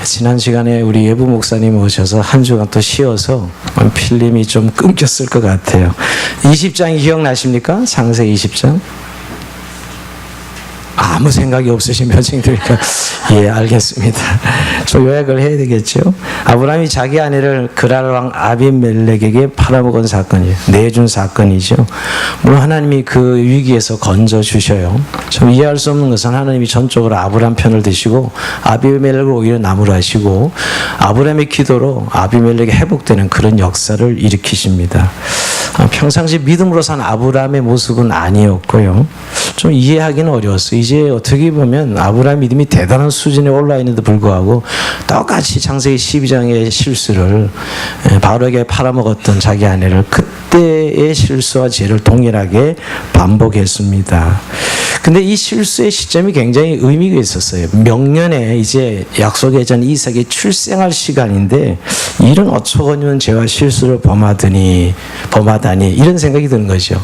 지난 시간에 우리 예부 목사님 오셔서 한 주간 또 쉬어서 필름이 좀 끊겼을 것 같아요. 20장이 기억나십니까? 창세기 20장? 아무 생각이 없으시면 그러니까 예, 알겠습니다. 좀 요약을 해야 되겠죠. 아브라함이 자기 아내를 그랄 왕 아비멜렉에게 팔아먹은 사건이에요. 내준 사건이죠. 물론 하나님이 그 위기에서 건져 주셔요. 좀 이해할 수 없는 것은 하나님이 전적으로 아브라함 편을 드시고 아비멜렉을 오히려 나무라시고 아브라함의 기도로 아비멜렉이 회복되는 그런 역사를 일으키십니다. 평상시 믿음으로 산 아브라함의 모습은 아니었고요. 좀 이해하기는 어려웠어요. 이제 어떻게 보면 아브라함 믿음이 대단한 수준에 올라 있는데도 불구하고 똑같이 창세기 12장의 실수를 바로에게 팔아먹었던 자기 아내를 그때의 실수와 죄를 동일하게 반복했습니다. 근데 이 실수의 시점이 굉장히 의미가 있었어요. 명년에 이제 약속의 전 이삭이 출생할 시간인데 이런 어처구니없는 죄와 실수를 범하다니 이런 생각이 드는 거죠.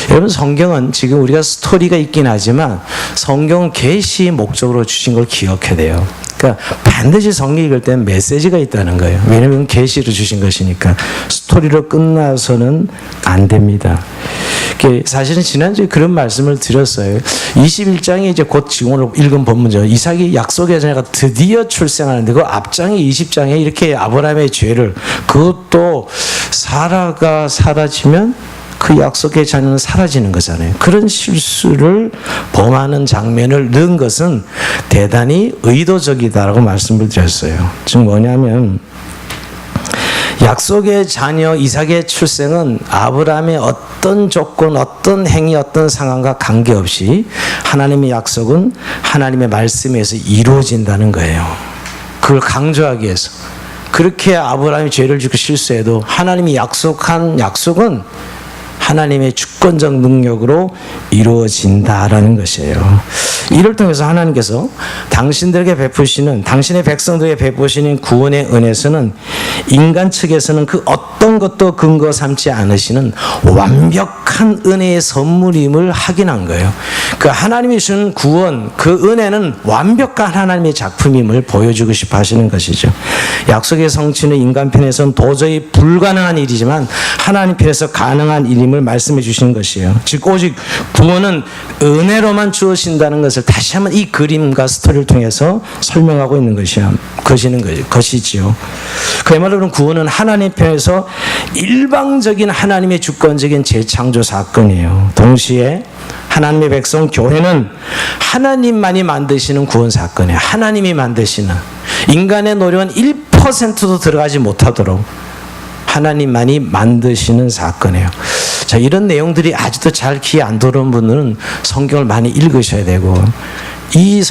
여러분, 성경은 지금 우리가 스토리가 있긴 하지만 성경은 계시의 목적으로 주신 걸 기억해야 돼요. 그러니까 반드시 성경 읽을 때는 메시지가 있다는 거예요. 왜냐하면 계시로 주신 것이니까 스토리로 끝나서는 안 됩니다. 사실은 지난주에 그런 말씀을 드렸어요. 21장에 이제 곧 지금 오늘 읽은 본문죠. 이삭이 약속의 자녀가 드디어 출생하는데 그 앞장에 20장에 이렇게 아브라함의 죄를, 그것도 사라가 사라지면 그 약속의 자녀는 사라지는 거잖아요. 그런 실수를 범하는 장면을 넣은 것은 대단히 의도적이다라고 말씀을 드렸어요. 즉 뭐냐면 약속의 자녀 이삭의 출생은 아브라함의 어떤 조건, 어떤 행위, 어떤 상황과 관계없이 하나님의 약속은 하나님의 말씀에서 이루어진다는 거예요. 그걸 강조하기 위해서. 그렇게 아브라함이 죄를 짓고 실수해도 하나님이 약속한 약속은 하나님의 주권적 능력으로 이루어진다라는 것이에요. 이를 통해서 하나님께서 당신들에게 베푸시는, 당신의 백성들에게 베푸시는 구원의 은혜에서는 인간 측에서는 그 어떤 것도 근거 삼지 않으시는 완벽한 은혜의 선물임을 확인한 거예요. 그 하나님이 주는 구원, 그 은혜는 완벽한 하나님의 작품임을 보여주고 싶어 하시는 것이죠. 약속의 성취는 인간 편에서는 도저히 불가능한 일이지만 하나님 편에서 가능한 일임을 말씀해 주시는 것이에요. 즉 오직 구원은 은혜로만 주어진다는 것을 다시 한번 이 그림과 스토리를 통해서 설명하고 있는 것이지요. 그야말로 구원은 하나님 편에서 일방적인 하나님의 주권적인 재창조 사건이에요. 동시에 하나님의 백성 교회는 하나님만이 만드시는 구원 사건이에요. 하나님이 만드시는, 인간의 노력은 1%도 들어가지 못하도록 하나님만이 만드시는 사건이에요. 자, 이런 내용들이 아직도 잘 귀에 안 들어오는 분들은 성경을 많이 읽으셔야 되고, 이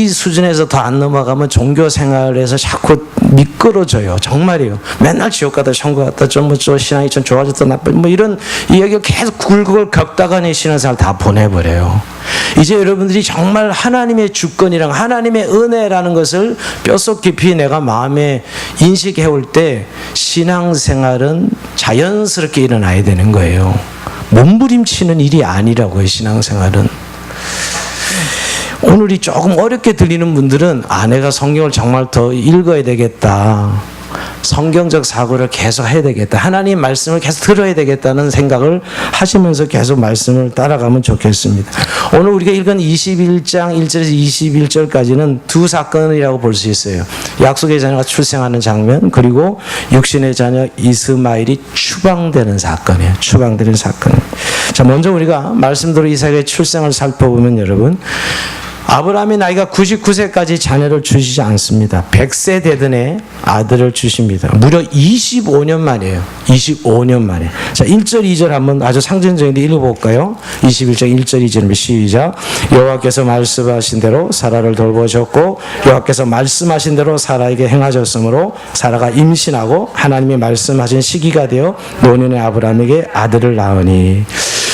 수준에서 더 안 넘어가면 종교 생활에서 자꾸 미끄러져요. 정말이에요. 맨날 지옥 가다 천국 갔다 좀 신앙이 좀 좋아졌다 나빠 이런 이야기를 계속 그걸 겪다가는 신앙생활 다 보내버려요. 이제 여러분들이 정말 하나님의 주권이랑 하나님의 은혜라는 것을 뼛속 깊이 내가 마음에 인식해올 때 신앙생활은 자연스럽게 일어나야 되는 거예요. 몸부림치는 일이 아니라고요. 신앙생활은. 오늘이 조금 어렵게 들리는 분들은 내가 성경을 정말 더 읽어야 되겠다, 성경적 사고를 계속 해야 되겠다, 하나님 말씀을 계속 들어야 되겠다는 생각을 하시면서 계속 말씀을 따라가면 좋겠습니다. 오늘 우리가 읽은 21장 1절에서 21절까지는 두 사건이라고 볼 수 있어요. 약속의 자녀가 출생하는 장면, 그리고 육신의 자녀 이스마엘이 추방되는 사건이에요. 추방되는 사건. 자, 먼저 우리가 말씀대로 이삭의 출생을 살펴보면 여러분, 아브라함이 나이가 99세까지 자녀를 주시지 않습니다. 100세 되던 해 아들을 주십니다. 무려 25년 만이에요. 25년 만에. 자, 1절, 2절 한번 아주 상징적인데 읽어볼까요? 21장 1절, 2절입니다. 시작. 여호와께서 말씀하신 대로 사라를 돌보셨고 여호와께서 말씀하신 대로 사라에게 행하셨으므로 사라가 임신하고 하나님이 말씀하신 시기가 되어 노년의 아브라함에게 아들을 낳으니.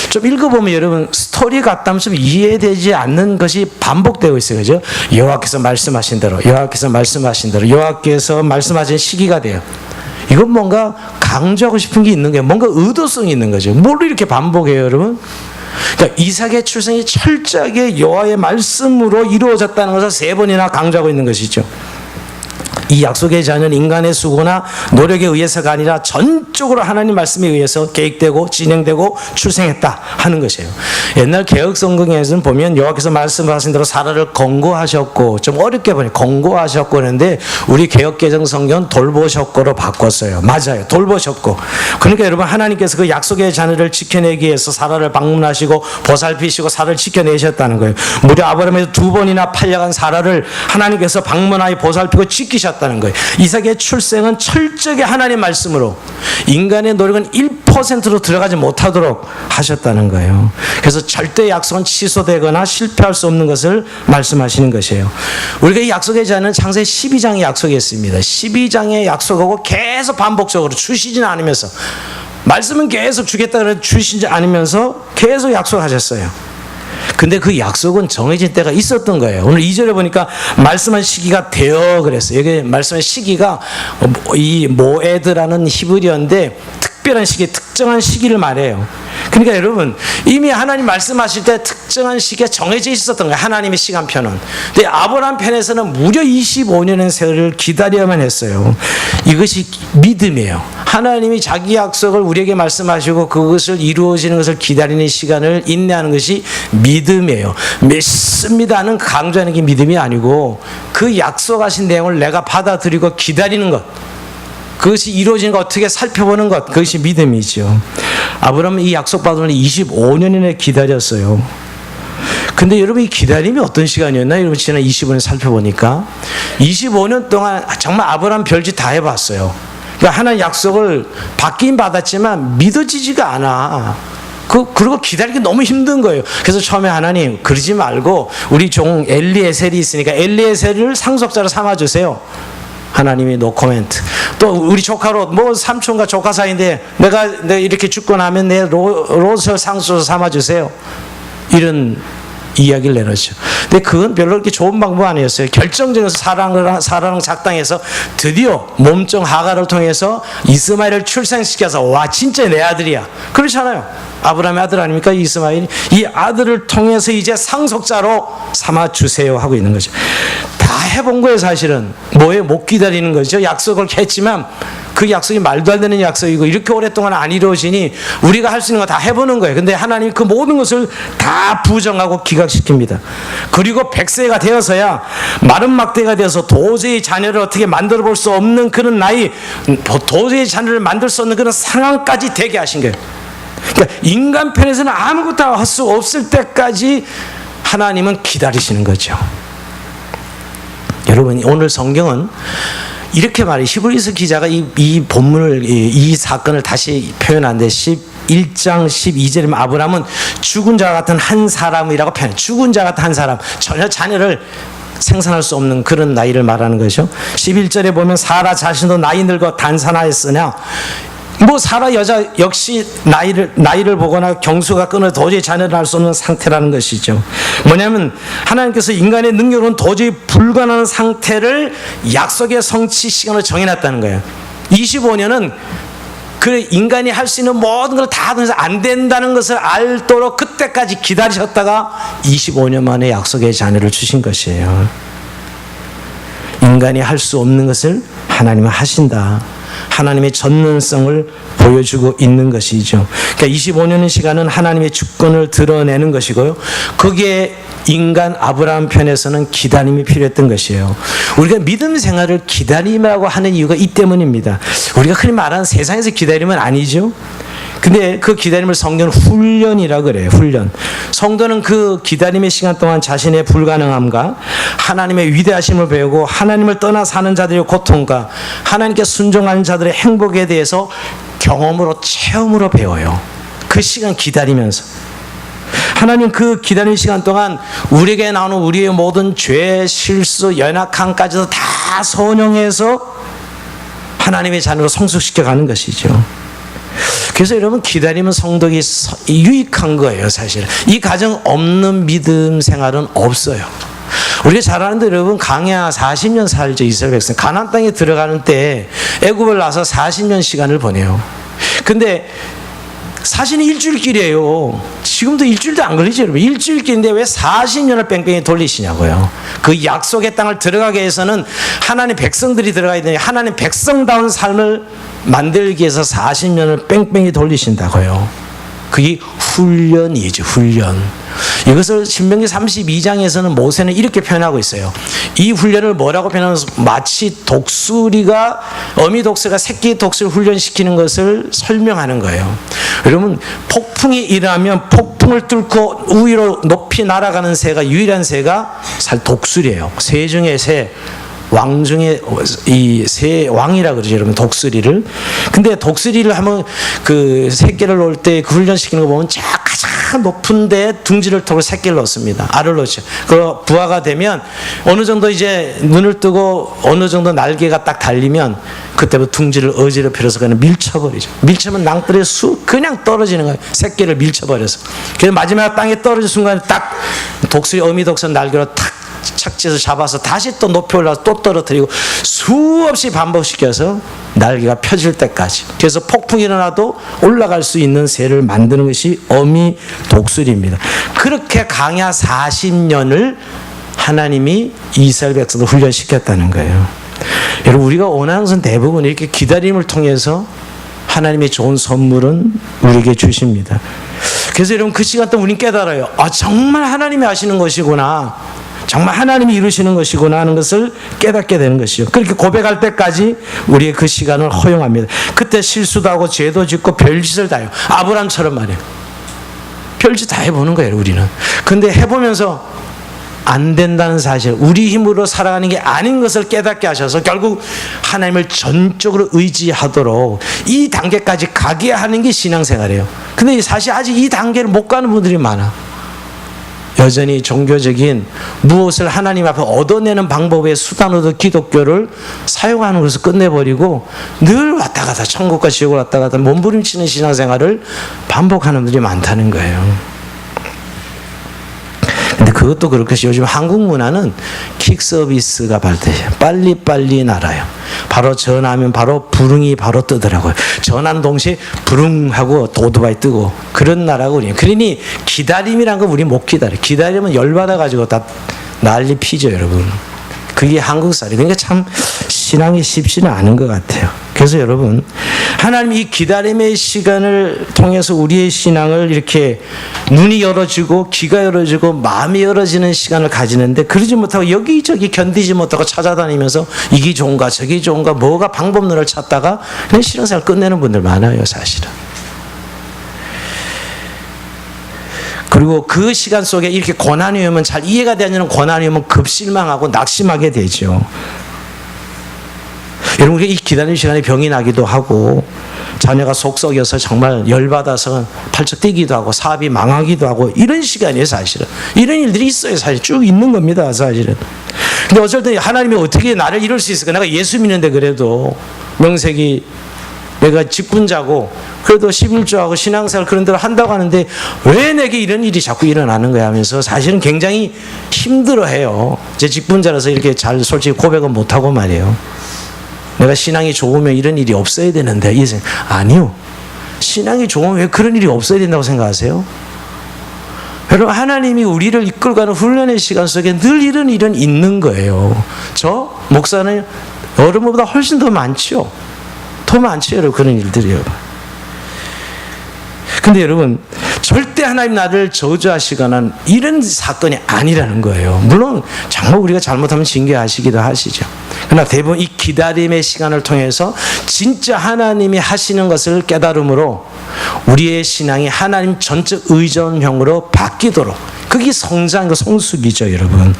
좀 읽어보면 여러분 스토리 같다면서 이해되지 않는 것이 반복되고 있어요. 그죠? 여호와께서 말씀하신 대로, 여호와께서 말씀하신 대로, 여호와께서 말씀하신 시기가 돼요. 이건 뭔가 강조하고 싶은 게 있는 거예요. 뭔가 의도성이 있는 거죠. 뭘 이렇게 반복해요, 여러분? 그러니까 이삭의 출생이 철저하게 여호와의 말씀으로 이루어졌다는 것을 3번이나 강조하고 있는 것이죠. 이 약속의 자녀는 인간의 수고나 노력에 의해서가 아니라 전적으로 하나님 말씀에 의해서 계획되고 진행되고 출생했다 하는 것이에요. 옛날 개혁 성경에서는 보면 여호와께서 말씀하신 대로 사라를 권고하셨고, 좀 어렵게 보니 권고하셨고 그러는데 우리 개혁 개정 성경은 돌보셨고로 바꿨어요. 맞아요. 돌보셨고. 그러니까 여러분, 하나님께서 그 약속의 자녀를 지켜내기 위해서 사라를 방문하시고 보살피시고 사라를 지켜내셨다는 거예요. 무려 아브라함에서 2번이나 팔려간 사라를 하나님께서 방문하여 보살피고 지키셨다는 거예요. 이삭의 출생은 철저하게 하나님의 말씀으로, 인간의 노력은 1%로 들어가지 못하도록 하셨다는 거예요. 그래서 절대 약속은 취소되거나 실패할 수 없는 것을 말씀하시는 것이에요. 우리가 이 약속의 자는 창세기 12장의 약속이 있습니다. 12장의 약속하고 계속 반복적으로 주시지는 않으면서, 말씀은 계속 주겠다 그래 주시지 않으면서 계속 약속하셨어요. 근데 그 약속은 정해진 때가 있었던 거예요. 오늘 2절에 보니까 말씀한 시기가 되어 그랬어요. 여기 말씀한 시기가 이 모에드라는 히브리어인데 특별한 시기, 특정한 시기를 말해요. 그러니까 여러분, 이미 하나님 말씀하실 때 특정한 시기에 정해져 있었던 거예요. 하나님의 시간표는. 근데 아브라함 편에서는 무려 25년의 세월을 기다려야만 했어요. 이것이 믿음이에요. 하나님이 자기 약속을 우리에게 말씀하시고 그것을 이루어지는 것을 기다리는 시간을 인내하는 것이 믿음이에요. 믿습니다는 강조하는 게 믿음이 아니고, 그 약속하신 내용을 내가 받아들이고 기다리는 것, 그것이 이루어지는 것 어떻게 살펴보는 것, 그것이 믿음이죠. 아브라함은 이 약속받으면 25년이나 기다렸어요. 근데 여러분, 이 기다림이 어떤 시간이었나요? 여러분, 지난 25년 살펴보니까 25년 동안 정말 아브라함 별짓 다 해봤어요. 그러니까 하나님 약속을 받긴 받았지만 믿어지지가 않아. 그리고 기다리기 너무 힘든 거예요. 그래서 처음에 하나님, 그러지 말고 우리 종 엘리에셀이 있으니까 엘리에셀을 상속자로 삼아주세요. 하나님이 노 코멘트. 또 우리 조카로, 뭐 삼촌과 조카 사이인데 내가 이렇게 죽고 나면 내 롯을 상속자로 삼아주세요. 이런 이야기를 내놓죠. 근데 그건 별로 그렇게 좋은 방법 아니었어요. 결정적으로 사랑을 작당해서 드디어 몸종 하가를 통해서 이스마엘을 출생시켜서, 와, 진짜 내 아들이야. 그렇잖아요. 아브라함의 아들 아닙니까? 이스마엘이. 이 아들을 통해서 이제 상속자로 삼아주세요 하고 있는 거죠. 다 해본 거예요, 사실은. 뭐에 못 기다리는 거죠. 약속을 했지만 그 약속이 말도 안 되는 약속이고 이렇게 오랫동안 안 이루어지니 우리가 할 수 있는 거 다 해보는 거예요. 근데 하나님이 그 모든 것을 다 부정하고 기각시킵니다. 그리고 100세가 되어서야, 마른 막대가 되어서 도저히 자녀를 어떻게 만들어 볼 수 없는 그런 나이, 도저히 자녀를 만들 수 없는 그런 상황까지 되게 하신 거예요. 그러니까 인간 편에서는 아무것도 할 수 없을 때까지 하나님은 기다리시는 거죠. 여러분, 오늘 성경은 이렇게 말해요. 히브리서 기자가 이 본문을, 이 사건을 다시 표현하는데 11장 12절이면 아브라함은 죽은 자 같은 한 사람이라고 표현해요. 죽은 자 같은 한 사람, 전혀 자녀를 생산할 수 없는 그런 나이를 말하는 것이죠. 11절에 보면 사라 자신도 나이 늙어 단산하였으나, 뭐 사라 여자 역시 나이를 보거나 경수가 끊어 도저히 자녀를 할 수 없는 상태라는 것이죠. 뭐냐면 하나님께서 인간의 능력으로는 도저히 불가능한 상태를 약속의 성취 시간을 정해놨다는 거예요. 25년은 그 인간이 할 수 있는 모든 걸 다 하면서 안 된다는 것을 알도록 그때까지 기다리셨다가 25년 만에 약속의 자녀를 주신 것이에요. 인간이 할 수 없는 것을 하나님은 하신다. 하나님의 전능성을 보여주고 있는 것이죠. 그러니까 25년의 시간은 하나님의 주권을 드러내는 것이고요. 거기에 인간 아브라함 편에서는 기다림이 필요했던 것이에요. 우리가 믿음 생활을 기다림이라고 하는 이유가 이 때문입니다. 우리가 흔히 말하는 세상에서 기다림은 아니죠. 근데 그 기다림을 성경은 훈련이라고 그래요. 훈련. 성도는 그 기다림의 시간 동안 자신의 불가능함과 하나님의 위대하심을 배우고 하나님을 떠나 사는 자들의 고통과 하나님께 순종하는 자들의 행복에 대해서 경험으로, 체험으로 배워요. 그 시간 기다리면서. 하나님 그 기다리는 시간 동안 우리에게 나오는 우리의 모든 죄, 실수, 연약함까지도 다 선용해서 하나님의 자녀로 성숙시켜 가는 것이죠. 그래서 여러분, 기다림은 성도에게 유익한 거예요. 사실 이 가정 없는 믿음 생활은 없어요. 우리가 잘 아는데 여러분, 광야 40년 살죠. 이스라엘 백성 가나안 땅에 들어가는 때 애굽을 나서 40년 시간을 보내요. 근데 사실은 일주일길이에요. 지금도 일주일도 안 걸리죠, 여러분. 일주일길인데 왜 40년을 뺑뺑이 돌리시냐고요. 그 약속의 땅을 들어가게 해서는 하나님 백성들이 들어가야 되니 하나님 백성다운 삶을 만들기 위해서 40년을 뺑뺑이 돌리신다고요. 그게 훈련이죠, 훈련. 이것을 신명기 32장에서는 모세는 이렇게 표현하고 있어요. 이 훈련을 뭐라고 표현하면서 마치 독수리가, 어미 독수리가 새끼 독수리를 훈련시키는 것을 설명하는 거예요. 여러분, 폭풍이 일어나면 폭풍을 뚫고 위로 높이 날아가는 새가, 유일한 새가 사실 독수리예요. 새 중에 새. 왕 중에 이 새 왕이라 그러죠, 여러분. 독수리를. 근데 독수리를 하면 그 새끼를 놓을 때 그 훈련시키는 거 보면 가장 높은 데 둥지를 타고 새끼를 놓습니다. 알을 놓죠. 그 부화가 되면 어느 정도 이제 눈을 뜨고 어느 정도 날개가 딱 달리면 그때부터 둥지를 어지럽혀서 그냥 밀쳐버리죠. 밀치면 낭떠러지 그냥 떨어지는 거예요. 새끼를 밀쳐버려서. 그래서 마지막 땅에 떨어질 순간에 딱 독수리, 어미 독수리 날개로 탁 착지해서 잡아서 다시 또 높이 올라서 또 떨어뜨리고 수없이 반복시켜서 날개가 펴질 때까지. 그래서 폭풍이 일어나도 올라갈 수 있는 새를 만드는 것이 어미 독수리입니다. 그렇게 강야 40년을 하나님이 이스라엘 백성을 훈련시켰다는 거예요. 여러분, 우리가 원하는 것은 대부분 이렇게 기다림을 통해서 하나님의 좋은 선물은 우리에게 주십니다. 그래서 여러분, 그 시간 동안 우리는 깨달아요. 정말 하나님이 하시는 것이구나, 정말 하나님이 이루시는 것이구나 하는 것을 깨닫게 되는 것이요. 그렇게 고백할 때까지 우리의 그 시간을 허용합니다. 그때 실수도 하고 죄도 짓고 별짓을 다 해요. 아브라함처럼 말이에요. 별짓 다 해보는 거예요, 우리는. 근데 해보면서 안 된다는 사실, 우리 힘으로 살아가는 게 아닌 것을 깨닫게 하셔서 결국 하나님을 전적으로 의지하도록 이 단계까지 가게 하는 게 신앙생활이에요. 근데 사실 아직 이 단계를 못 가는 분들이 많아. 여전히 종교적인 무엇을 하나님 앞에 얻어내는 방법의 수단으로 기독교를 사용하는 것을 끝내버리고 늘 왔다 갔다 천국과 지옥을 왔다 갔다 몸부림치는 신앙생활을 반복하는 분들이 많다는 거예요. 근데 그것도 그렇듯이 요즘 한국 문화는 킥 서비스가 발달해요. 빨리빨리 날아요. 바로 전화하면 바로 부릉이 바로 뜨더라고요. 전화는 동시에 부릉하고 오토바이 뜨고 그런 나라고 우리. 그러니 기다림이란 거 우리 못 기다려. 기다리면 열받아가지고 다 난리 피죠, 여러분. 그게 한국살이. 그러니까 참 신앙이 쉽지는 않은 것 같아요. 그래서 여러분, 하나님이 이 기다림의 시간을 통해서 우리의 신앙을 이렇게 눈이 열어지고 귀가 열어지고 마음이 열어지는 시간을 가지는데, 그러지 못하고 여기저기 견디지 못하고 찾아다니면서 이게 좋은가 저게 좋은가 뭐가 방법론을 찾다가 그냥 신앙생활 끝내는 분들 많아요, 사실은. 그리고 그 시간 속에 이렇게 고난이 오면, 잘 이해가 되지 않는 고난이 오면 급실망하고 낙심하게 되죠. 여러분, 이 기다리는 시간에 병이 나기도 하고 자녀가 속 썩여서 정말 열받아서 팔쩍 뛰기도 하고 사업이 망하기도 하고 이런 시간이에요, 사실은. 이런 일들이 있어요, 사실. 쭉 있는 겁니다, 사실은. 근데 어쩔 때 하나님이 어떻게 나를 이룰 수 있을까? 내가 예수 믿는데 그래도 명색이 내가 직분자고 그래도 11조하고 신앙생활 그런 대로 한다고 하는데 왜 내게 이런 일이 자꾸 일어나는 거야 하면서 사실은 굉장히 힘들어해요. 제 직분자라서 이렇게 잘 솔직히 고백은 못하고 말이에요. 내가 신앙이 좋으면 이런 일이 없어야 되는데, 아니요. 신앙이 좋으면 왜 그런 일이 없어야 된다고 생각하세요? 여러분, 하나님이 우리를 이끌어가는 훈련의 시간 속에 늘 이런 일은 있는 거예요. 저 목사는 여러분보다 훨씬 더 많죠. 더 많죠, 여러분. 그런 일들이요. 근데 여러분, 절대 하나님 나를 저주하시거나 이런 사건이 아니라는 거예요. 물론 정말 우리가 잘못하면 징계하시기도 하시죠. 그러나 대부분 이 기다림의 시간을 통해서 진짜 하나님이 하시는 것을 깨달음으로 우리의 신앙이 하나님 전적 의존형으로 바뀌도록, 그게 성장과 성숙이죠, 여러분.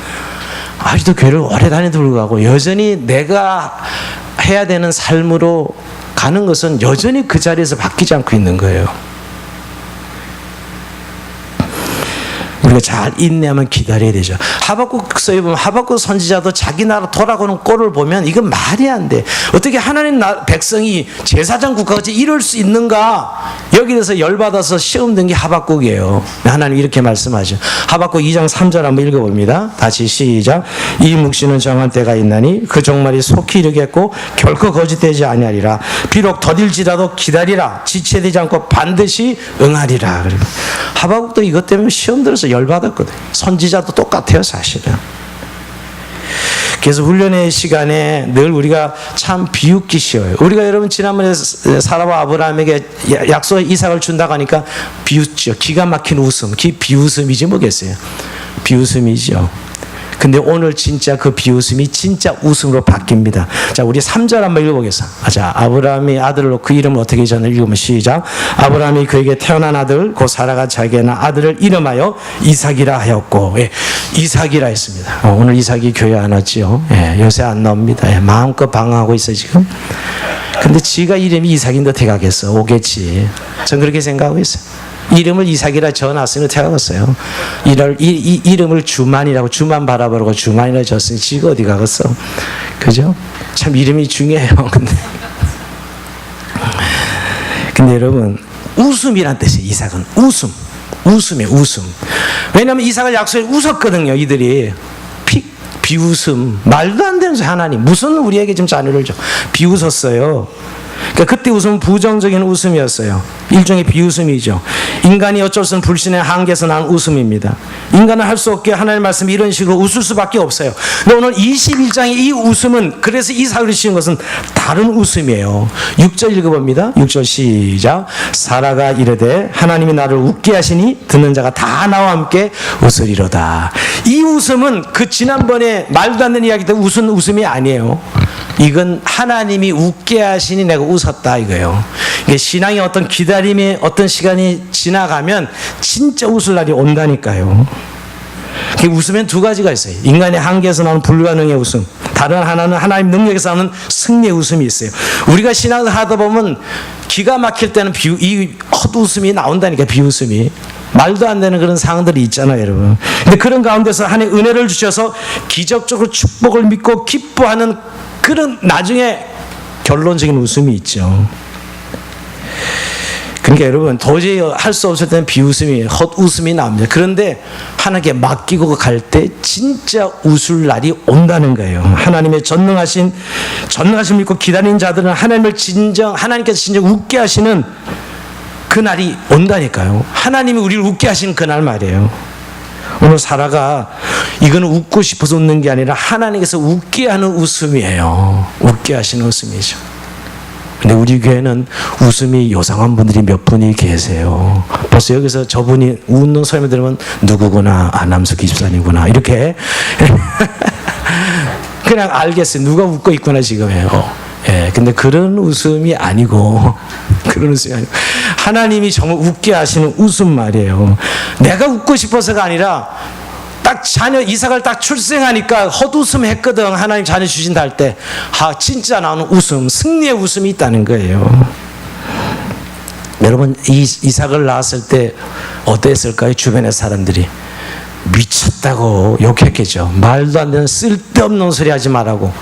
아직도 교회를 오래 다니도 불구하고 여전히 내가 해야 되는 삶으로 가는 것은 여전히 그 자리에서 바뀌지 않고 있는 거예요. 우리가 그러니까 잘 인내하면 기다려야 되죠. 하박국서에 보면 하박국 선지자도 자기 나라 돌아가는 꼴을 보면 이건 말이 안 돼. 어떻게 하나님 백성이 제사장 국가같이 이럴 수 있는가? 여기에서 열받아서 시험 든 게 하박국이에요. 하나님 이렇게 말씀하죠. 하박국 2장 3절 한번 읽어봅니다. 다시 시작. 이 묵시는 정한 때가 있나니 그 종말이 속히 이르겠고 결코 거짓되지 아니하리라. 비록 더딜지라도 기다리라. 지체되지 않고 반드시 응하리라. 하박국도 이것 때문에 시험 들어서 열받았거든. 선지자도 똑같아요, 사실은. 그래서 훈련의 시간에 늘 우리가 참 비웃기 쉬워요. 우리가 여러분 지난번에 사라와 아브라함에게 약속 이삭을 준다고 하니까 비웃죠. 기가 막힌 웃음. 비웃음이지 뭐겠어요. 비웃음이죠. 근데 오늘 진짜 그 비웃음이 진짜 웃음으로 바뀝니다. 자, 우리 3절 한번 읽어보겠습니다. 자, 아브라함이 아들을 놓고 그 이름을 어떻게 전을 읽으면 시작. 아브라함이 그에게 태어난 아들 곧 사라가 자기의 아들을 이름하여 이삭이라 하였고, 예, 이삭이라 했습니다. 오늘 이삭이 교회 안 왔지요. 예, 요새 안 나옵니다. 예, 마음껏 방황하고 있어 지금. 근데 지가 이름이 이삭인데 어떻게 가겠어? 오겠지. 전 그렇게 생각하고 있어요. 이름을 이삭이라 지어놨으니 어떻게 하겠어요? 이름을 주만이라고 주만 바라보라고 주만이라 지었으니 지가 어디 가겠어? 그죠? 참 이름이 중요해요. 근데 여러분 웃음이란 뜻이에요. 이삭은 웃음. 웃음이에요. 웃음. 왜냐하면 이삭을 약속해 웃었거든요. 이들이. 비웃음. 말도 안 되는 소리 하나님. 무슨 우리에게 지금 자녀를 줘. 비웃었어요. 그러니까 그때 웃음은 부정적인 웃음이었어요. 일종의 비웃음이죠. 인간이 어쩔 수 없는 불신의 한계에서 난 웃음입니다. 인간은 할 수 없게 하나님의 말씀이 이런 식으로 웃을 수밖에 없어요. 근데 오늘 21장의 이 웃음은 그래서 이삭을 씌운 것은 다른 웃음이에요. 6절 읽어봅니다. 6절 시작. 사라가 이르되 하나님이 나를 웃게 하시니 듣는 자가 다 나와 함께 웃으리로다. 이 웃음은 그 지난번에 말도 안 되는 이야기 때 웃은 웃음이 아니에요. 이건 하나님이 웃게 하시니 내가 웃었다 이거예요. 이게 신앙의 어떤 기다림의 어떤 시간이 지나가면 진짜 웃을 날이 온다니까요. 웃으면 두 가지가 있어요. 인간의 한계에서 나오는 불가능의 웃음, 다른 하나는 하나님 능력에서 나오는 승리의 웃음이 있어요. 우리가 신앙을 하다 보면 기가 막힐 때는 이 헛웃음이 나온다니까. 비웃음이 말도 안 되는 그런 상황들이 있잖아요, 여러분. 근데 그런 가운데서 하나님 은혜를 주셔서 기적적으로 축복을 믿고 기뻐하는 그런 나중에 결론적인 웃음이 있죠. 그러니까 여러분 도저히 할 수 없을 때는 비웃음이 헛웃음이 나옵니다. 그런데 하나님께 맡기고 갈 때 진짜 웃을 날이 온다는 거예요. 하나님의 전능하신 믿고 기다리는 자들은 하나님께서 진정 웃게 하시는 그 날이 온다니까요. 하나님이 우리를 웃게 하시는 그날 말이에요. 오늘 사라가 이거는 웃고 싶어서 웃는 게 아니라 하나님께서 웃게 하는 웃음이에요. 웃게 하시는 웃음이죠. 근데 우리 교회는 웃음이 요상한 분들이 몇 분이 계세요. 벌써 여기서 저분이 웃는 소리만 들으면 누구구나, 남수 기집사님구나 이렇게 그냥 알겠어요. 누가 웃고 있구나 지금요. 예, 근데 그런 웃음이 아니고 하나님이 정말 웃게 하시는 웃음 말이에요. 내가 웃고 싶어서가 아니라 딱 자녀 이삭을 딱 출생하니까 헛웃음 했거든. 하나님 자녀 주신다 할 때 진짜 나오는 웃음, 승리의 웃음이 있다는 거예요. 여러분 이삭을 낳았을 때 어땠을까요? 주변의 사람들이 미쳤다고 욕했겠죠. 말도 안 되는 쓸데없는 소리 하지 말라고.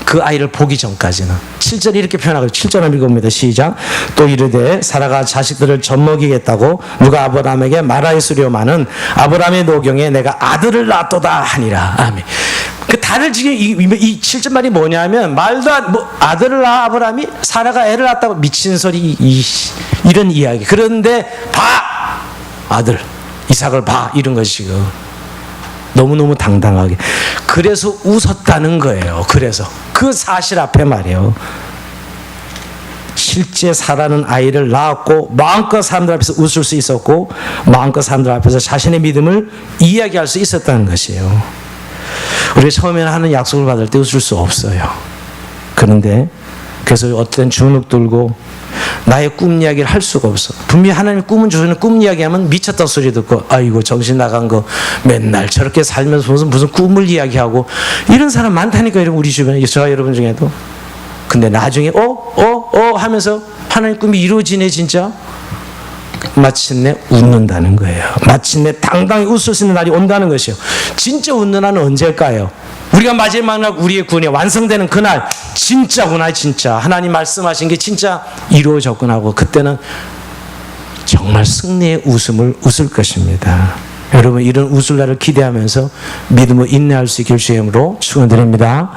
그 아이를 보기 전까지는. 7절 이렇게 표현하고 7절 한번 읽어봅니다. 시작. 또 이르되 사라가 자식들을 젖먹이겠다고 누가 아브라함에게 말하였으려마는 아브라함의 노경에 내가 아들을 낳았도다 하니라. 아멘. 그 다들 지금 이 7절 말이 뭐냐면 말도 아들을 낳아 아브라함이 사라가 애를 낳았다고 미친 소리 이런 이야기. 그런데 봐 아들 이삭을 봐 이런 것이고 너무너무 당당하게. 그래서 웃었다는 거예요. 그래서 그 사실 앞에 말이에요. 실제 사라는 아이를 낳았고 마음껏 사람들 앞에서 웃을 수 있었고 마음껏 사람들 앞에서 자신의 믿음을 이야기할 수 있었다는 것이에요. 우리가 처음에는 하는 약속을 받을 때 웃을 수 없어요. 그런데 그래서 어떤 주눅 들고 나의 꿈 이야기를 할 수가 없어. 분명히 하나님 꿈은 주시는 꿈 이야기하면 미쳤다 소리 듣고 아이고 정신 나간 거 맨날 저렇게 살면서 무슨 꿈을 이야기하고 이런 사람 많다니까. 여러분 우리 주변에 저와 여러분 중에도. 근데 나중에 하면서 하나님 꿈이 이루어지네 진짜. 마침내 웃는다는 거예요. 마침내 당당히 웃을 수 있는 날이 온다는 것이요. 진짜 웃는 날은 언제일까요? 우리가 마지막 날 우리의 구원이 완성되는 그날, 진짜구나, 진짜 하나님 말씀하신 게 진짜 이루어졌구나 하고 그때는 정말 승리의 웃음을 웃을 것입니다. 여러분, 이런 웃을 날을 기대하면서 믿음으로 인내할 수 있길 주의 이름으로 축원드립니다.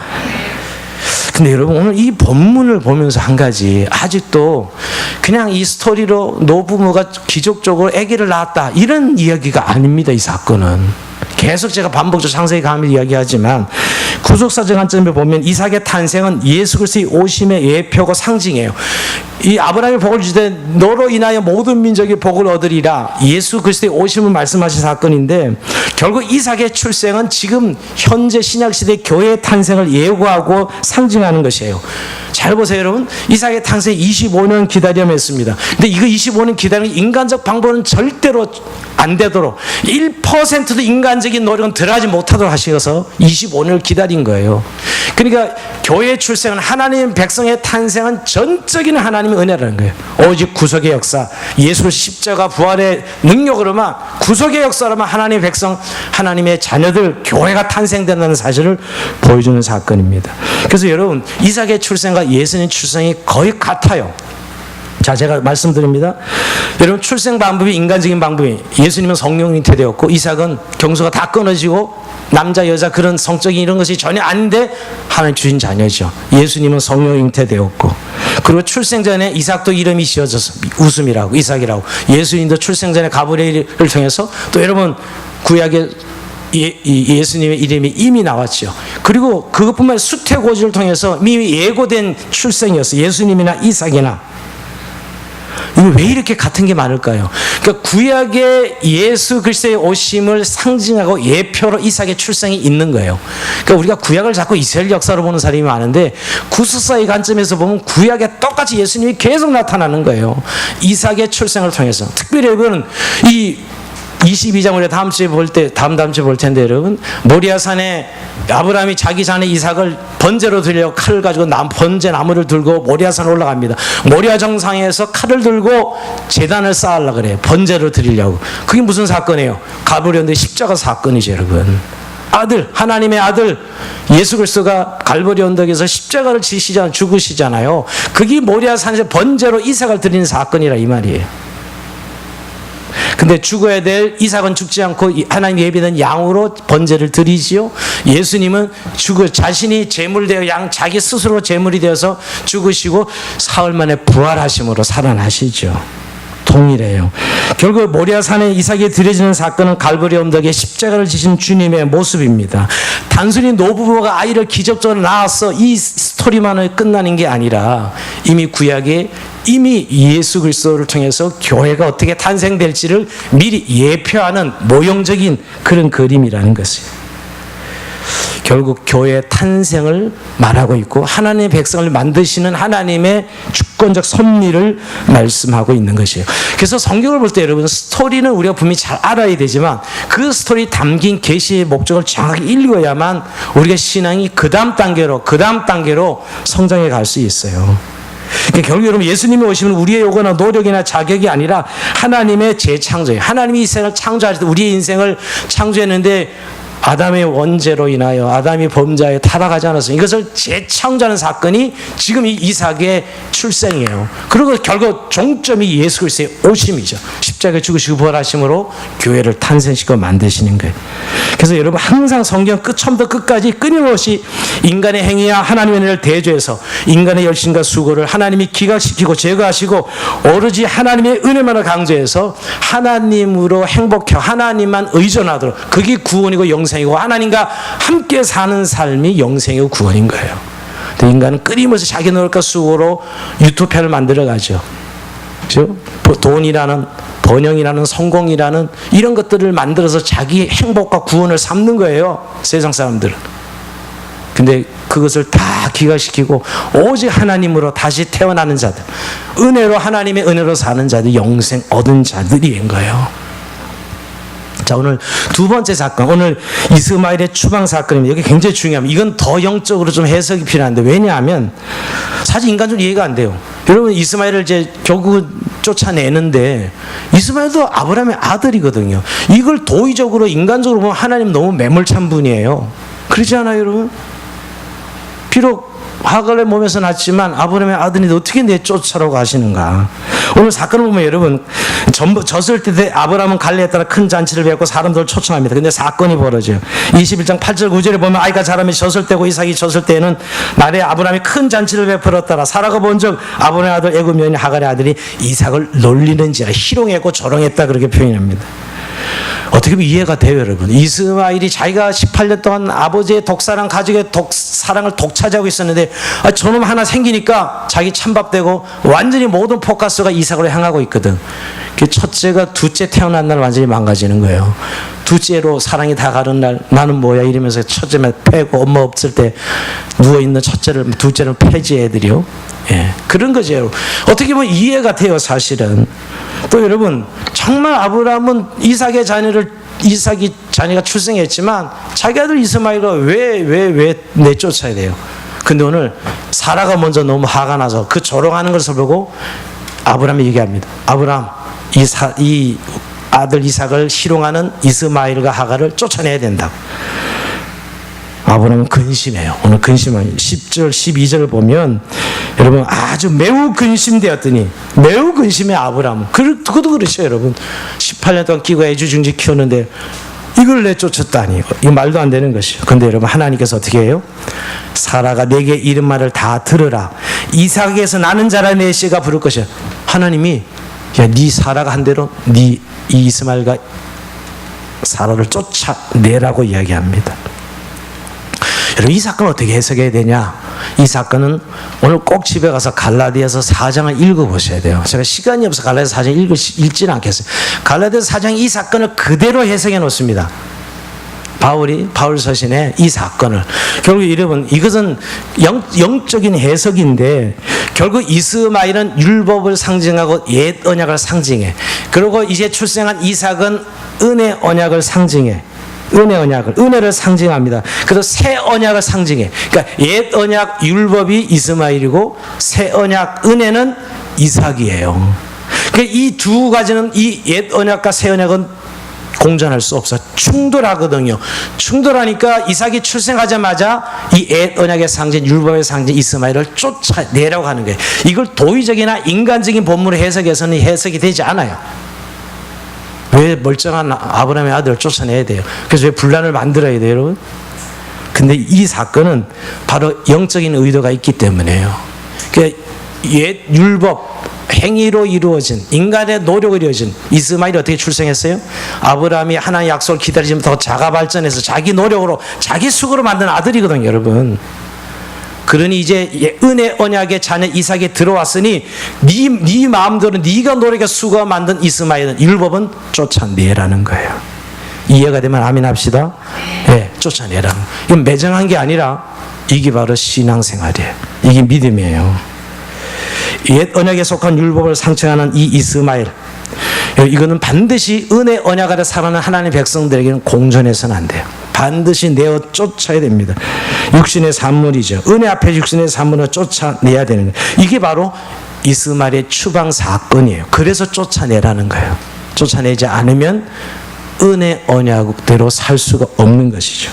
근데 여러분, 오늘 이 본문을 보면서 한 가지, 아직도 그냥 이 스토리로 노부모가 기적적으로 아기를 낳았다 이런 이야기가 아닙니다. 이 사건은 계속 제가 반복적으로 상세히 감히 이야기하지만 구속사적 관점에 보면 이삭의 탄생은 예수 그리스도의 오심의 예표고 상징이에요. 이 아브라함이 복을 주되 너로 인하여 모든 민족이 복을 얻으리라, 예수 그리스도의 오심을 말씀하신 사건인데, 결국 이삭의 출생은 지금 현재 신약시대 교회의 탄생을 예고하고 상징하는 것이에요. 잘 보세요 여러분, 이삭의 탄생 25년 기다려야 했습니다. 근데 이거 25년 기다리는 인간적 방법은 절대로 안 되도록 1%도 인간적인 노력은 들어가지 못하도록 하셔서 25년을 기다린 거예요. 그러니까 교회의 출생은, 하나님 백성의 탄생은 전적인 하나님의 은혜라는 거예요. 오직 구속의 역사, 예수 십자가 부활의 능력으로만, 구속의 역사로만 하나님의 백성, 하나님의 자녀들, 교회가 탄생된다는 사실을 보여주는 사건입니다. 그래서 여러분, 이삭의 출생과 예수님 출생이 거의 같아요. 자, 제가 말씀드립니다. 여러분, 출생 방법이 인간적인 방법이, 예수님은 성령 잉태되었고 이삭은 경수가 다 끊어지고 남자 여자 그런 성적인 이런 것이 전혀 아닌데 하나님 주신 자녀죠. 예수님은 성령 잉태되었고, 그리고 출생 전에 이삭도 이름이 지어져서 웃음이라고, 이삭이라고. 예수님도 출생 전에 가브리엘을 통해서, 또 여러분 구약의 예수님의 이름이 이미 나왔죠. 그리고 그것뿐만 아니라 수태고지를 통해서 이미 예고된 출생이었어요. 예수님이나 이삭이나. 이거 왜 이렇게 같은 게 많을까요? 그러니까 구약의 예수 그리스도의 오심을 상징하고 예표로 이삭의 출생이 있는 거예요. 그러니까 우리가 구약을 자꾸 이스라엘 역사로 보는 사람이 많은데, 구속사의 관점에서 보면 구약에 똑같이 예수님이 계속 나타나는 거예요. 이삭의 출생을 통해서. 특별히 여러분, 이 22장 우리가 다음 주에 볼 텐데 여러분, 모리아산에 아브라함이 자기 자녀 이삭을 번제로 드리려고 칼을 가지고 번제 나무를 들고 모리아산 올라갑니다. 모리아 정상에서 칼을 들고 제단을 쌓으려고 그래요. 번제로 드리려고. 그게 무슨 사건이에요? 가브리엘의 십자가 사건이죠 여러분. 아들, 하나님의 아들 예수 그리스도가 갈보리 언덕에서 십자가를 죽으시잖아요. 그게 모리아산에서 번제로 이삭을 드리는 사건이라 이 말이에요. 근데 죽어야 될 이삭은 죽지 않고 하나님 예비된 양으로 번제를 드리지요. 예수님은 자신이 제물되어 자기 스스로 제물이 되어서 죽으시고 사흘 만에 부활하심으로 살아나시죠. 동일해요. 결국 모리아산에 이삭이 드려지는 사건은 갈보리 언덕에 십자가를 지신 주님의 모습입니다. 단순히 노부모가 아이를 기적적으로 낳아서 이 스토리만을 끝나는 게 아니라, 이미 구약에 이미 예수 그리스도를 통해서 교회가 어떻게 탄생될지를 미리 예표하는 모형적인 그런 그림이라는 것이에요. 결국 교회의 탄생을 말하고 있고, 하나님의 백성을 만드시는 하나님의 주권적 섭리를 말씀하고 있는 것이에요. 그래서 성경을 볼 때 여러분, 스토리는 우리가 분명히 잘 알아야 되지만 그 스토리 담긴 계시의 목적을 정확히 읽어야만 우리가 신앙이 그 다음 단계로 성장해 갈 수 있어요. 그러니까 결국 여러분, 예수님이 오시면 우리의 요구나 노력이나 자격이 아니라 하나님의 재창조예요. 하나님이 이 세상을 창조할 때 우리의 인생을 창조했는데, 아담의 원죄로 인하여 아담이 범죄에 타락하지 않았어요. 이것을 재창조하는 사건이 지금 이 이삭의 출생이에요. 그리고 결국 종점이 예수 그리스도의 오심이죠. 십자가에 죽으시고 부활하심으로 교회를 탄생시켜 만드시는 거예요. 그래서 여러분, 항상 성경 처음부터 끝까지 끊임없이 인간의 행위와 하나님의 은혜를 대조해서 인간의 열심과 수고를 하나님이 기각시키고 제거하시고 오로지 하나님의 은혜만을 강조해서 하나님으로 행복해 하나님만 의존하도록, 그게 구원이고 영생이고 하나님과 함께 사는 삶이 영생이고 구원인 거예요. 근데 인간은 끊임없이 자기 노력과 수고로 유토피아를 만들어가죠. 그렇죠? 돈이라는, 번영이라는, 성공이라는 이런 것들을 만들어서 자기 행복과 구원을 삼는 거예요, 세상 사람들은. 근데 그것을 다 기각시키고 오직 하나님으로 다시 태어나는 자들, 은혜로, 하나님의 은혜로 사는 자들, 영생 얻은 자들인 거예요. 자, 오늘 두 번째 사건, 오늘 이스마엘의 추방 사건입니다. 이게 굉장히 중요합니다. 이건 더 영적으로 좀 해석이 필요한데, 왜냐하면 사실 인간적으로 이해가 안 돼요. 여러분, 이스마엘을 이제 결국은 쫓아내는데 이스마엘도 아브라함의 아들이거든요. 이걸 도의적으로 인간적으로 보면 하나님 너무 매몰찬 분이에요. 그렇지 않아요, 여러분? 비록 하갈의 몸에서 났지만 아브라함의 아들인데 어떻게 내쫓아라고 하시는가? 오늘 사건을 보면 여러분, 졌을 때 아브라함은 갈레에 따라 큰 잔치를 베었고 사람들을 초청합니다. 근데 사건이 벌어져요. 21장 8절 9절에 보면 아이가 자라며 졌을 때고 이삭이 졌을 때에는 날에 아브라함이 큰 잔치를 베풀었더라. 사라가 본즉 아브라함의 아들 애굽 여인 하갈의 아들이 이삭을 놀리는지라 희롱했고 조롱했다, 그렇게 표현합니다. 어떻게 보면 이해가 돼요, 여러분. 이스마엘이 자기가 18년 동안 아버지의 독사랑 가족의 사랑을 독차지하고 있었는데 저놈 하나 생기니까 자기 찬밥되고 완전히 모든 포커스가 이삭으로 향하고 있거든. 첫째가 둘째 태어난 날 완전히 망가지는 거예요. 둘째로 사랑이 다 가는 날 나는 뭐야 이러면서 첫째만 패고 엄마 없을 때 누워있는 둘째는 폐지 애들이요. 예, 그런 거죠, 여러분. 어떻게 보면 이해가 돼요, 사실은. 또 여러분, 정말 아브라함은 이삭이 자녀가 출생했지만 자기 아들 이스마엘을 왜 내쫓아야 돼요? 근데 오늘 사라가 먼저 너무 화가 나서 그 조롱하는 것을 보고 아브라함이 얘기합니다. 아브라함, 이 아들 이삭을 희롱하는 이스마엘과 하갈을 쫓아내야 된다. 아브라함은 근심해요. 오늘 근심해요. 10절, 12절을 보면 여러분 아주 매우 근심되었더니 매우 근심해 아브라함은. 그것도 그렇죠, 여러분. 18년 동안 끼고 애주중지 키웠는데 이걸 내쫓았다니. 이거 말도 안 되는 것이요. 근데 여러분 하나님께서 어떻게 해요? 사라가 내게 이른 말을 다 들으라. 이삭에서 나는 자라 내 씨가 부를 것이야. 하나님이 야, 네 사라가 한 대로 네 이스마엘과 사라를 쫓아내라고 이야기합니다. 여러분 이 사건을 어떻게 해석해야 되냐? 이 사건은 오늘 꼭 집에 가서 갈라디아서 4장을 읽어보셔야 돼요. 제가 시간이 없어서 갈라디아서 4장 읽지는 않겠어요. 갈라디아서 4장 이 사건을 그대로 해석해 놓습니다. 바울 서신에 이 사건을. 결국 여러분 이것은 영적인 해석인데 결국 이스마엘은 율법을 상징하고 옛 언약을 상징해. 그리고 이제 출생한 이삭은 은혜 언약을 상징해. 은혜를 상징합니다. 그래서 새 언약을 상징해. 그러니까 옛 언약 율법이 이스마엘이고 새 언약 은혜는 이삭이에요. 그러니까 이 두 가지는 이 옛 언약과 새 언약은 공존할 수 없어. 충돌하거든요. 충돌하니까 이삭이 출생하자마자 이 옛 언약의 상징, 율법의 상징 이스마엘을 쫓아내라고 하는 거예요. 이걸 도의적이나 인간적인 본문을 해석해서는 해석이 되지 않아요. 왜 멀쩡한 아브라함의 아들을 쫓아내야 돼요? 그래서 왜 분란을 만들어야 돼요, 여러분? 근데 이 사건은 바로 영적인 의도가 있기 때문에요. 그러니까 옛 율법, 행위로 이루어진, 인간의 노력으로 이루어진 이스마엘이 어떻게 출생했어요? 아브라함이 하나님의 약속을 기다리지만 더 자가 발전해서 자기 노력으로, 자기 수고로 만든 아들이거든요, 여러분. 그러니 이제 은혜 언약의 자녀 이삭이 들어왔으니 네 마음대로 네가 노력해 수고가 만든 이스마엘은 율법은 쫓아내라는 거예요. 이해가 되면 아멘 합시다. 네, 쫓아내라는 거예요. 이건 매정한 게 아니라 이게 바로 신앙생활이에요. 이게 믿음이에요. 옛 언약에 속한 율법을 상징하는 이 이스마엘, 이거는 반드시 은혜 언약 아래 살아가는 하나님의 백성들에게는 공존해서는 안 돼요. 반드시 내어 쫓아야 됩니다. 육신의 산물이죠. 은혜 앞에 육신의 산물을 쫓아내야 되는 거예요. 이게 바로 이스마엘의 추방 사건이에요. 그래서 쫓아내라는 거예요. 쫓아내지 않으면 은혜 언약대로 살 수가 없는 것이죠.